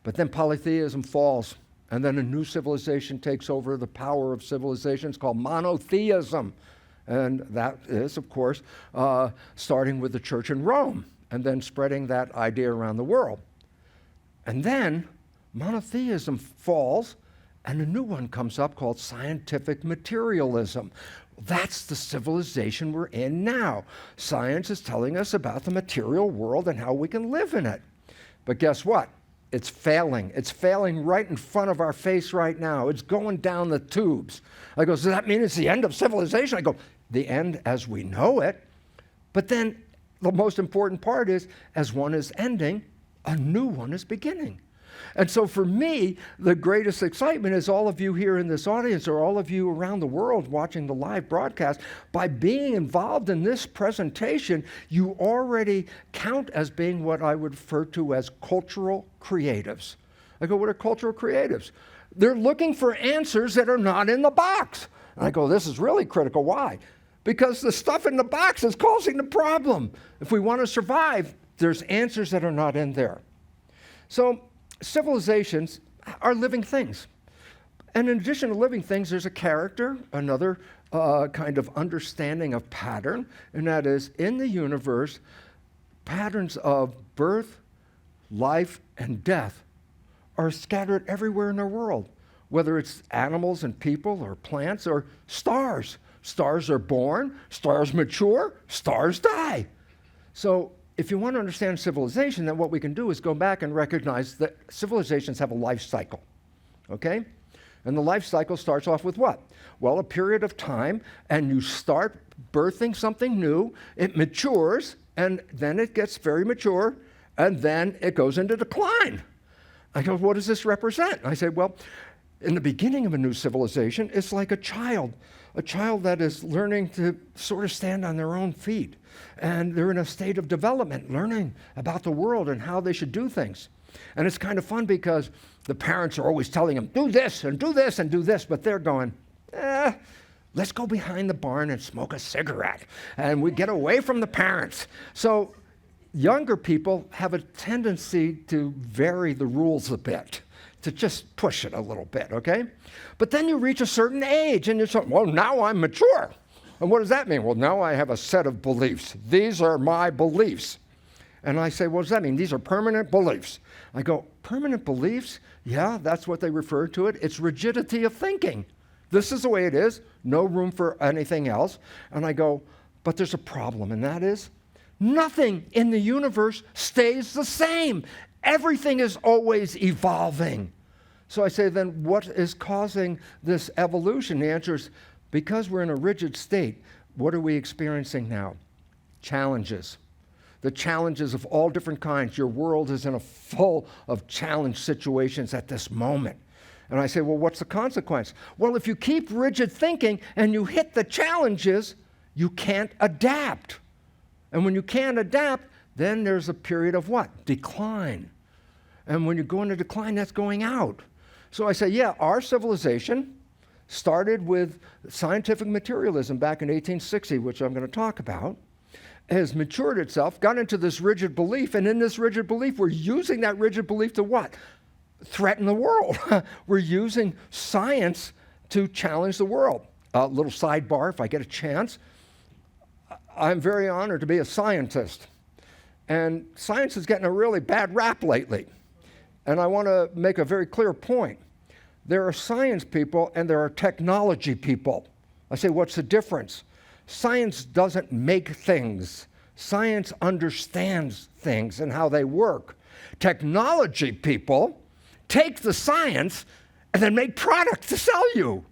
But then polytheism falls, and then a new civilization takes over the power of civilizations called monotheism. And that is, of course, starting with the church in Rome, and then spreading that idea around the world. And then monotheism falls, and a new one comes up called scientific materialism. That's the civilization we're in now. Science is telling us about the material world and how we can live in it. But guess what? It's failing. It's failing right in front of our face right now. It's going down the tubes. I go, does that mean it's the end of civilization? I go, the end as we know it. But then the most important part is, as one is ending, a new one is beginning. And so for me, the greatest excitement is all of you here in this audience, or all of you around the world watching the live broadcast. By being involved in this presentation, you already count as being what I would refer to as cultural creatives. I go, what are cultural creatives? They're looking for answers that are not in the box. And I go, this is really critical. Why? Because the stuff in the box is causing the problem. If we want to survive, there's answers that are not in there. So civilizations are living things. And in addition to living things, there's a character, another kind of understanding of pattern, and that is, in the universe, patterns of birth, life, and death are scattered everywhere in the world, whether it's animals and people or plants or stars. Stars are born, stars mature, stars die. So if you want to understand civilization, then what we can do is go back and recognize that civilizations have a life cycle, okay? And the life cycle starts off with what? Well, a period of time, and you start birthing something new, it matures, and then it gets very mature, and then it goes into decline. I go, what does this represent? I say, well, in the beginning of a new civilization, it's like a child that is learning to sort of stand on their own feet. And they're in a state of development, learning about the world and how they should do things. And it's kind of fun because the parents are always telling them, do this and do this and do this, but they're going, let's go behind the barn and smoke a cigarette. And we get away from the parents. So younger people have a tendency to vary the rules a bit, to just push it a little bit, okay? But then you reach a certain age and you're saying, well, now I'm mature. And what does that mean? Well, now I have a set of beliefs. These are my beliefs. And I say, what does that mean? These are permanent beliefs. I go, permanent beliefs? Yeah, that's what they refer to it. It's rigidity of thinking. This is the way it is. No room for anything else. And I go, but there's a problem, and that is nothing in the universe stays the same. Everything is always evolving. So I say, then what is causing this evolution? The answer is, because we're in a rigid state, what are we experiencing now? Challenges. The challenges of all different kinds. Your world is in a full of challenge situations at this moment. And I say, well, what's the consequence? Well, if you keep rigid thinking and you hit the challenges, you can't adapt. And when you can't adapt, then there's a period of what? Decline. And when you go into decline, that's going out. So I say, yeah, our civilization started with scientific materialism back in 1860, which I'm going to talk about, has matured itself, got into this rigid belief, and in this rigid belief, we're using that rigid belief to what? Threaten the world. We're using science to challenge the world. A little sidebar, if I get a chance. I'm very honored to be a scientist. And science is getting a really bad rap lately. And I want to make a very clear point. There are science people and there are technology people. I say, what's the difference? Science doesn't make things. Science understands things and how they work. Technology people take the science and then make products to sell you.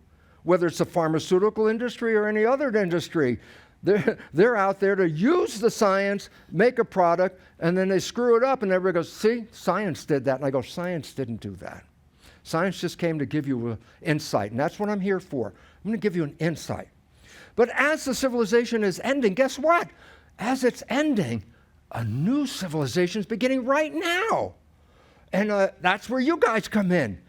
Whether it's the pharmaceutical industry or any other industry, they're out there to use the science, make a product, and then they screw it up, and everybody goes, see, science did that. And I go, science didn't do that. Science just came to give you an insight, and that's what I'm here for. I'm going to give you an insight. But as the civilization is ending, guess what? As it's ending, a new civilization is beginning right now. And that's where you guys come in,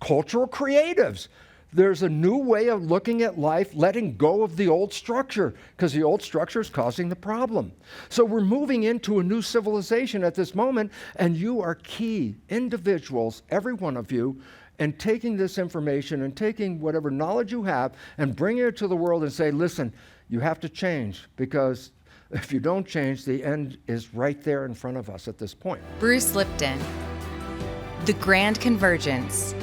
cultural creatives. there's a new way of looking at life, letting go of the old structure, because the old structure is causing the problem. So we're moving into a new civilization at this moment, and you are key individuals, every one of you, and taking this information and taking whatever knowledge you have and bringing it to the world and say, listen, you have to change, because if you don't change, the end is right there in front of us at this point. Bruce Lipton, The Grand Convergence,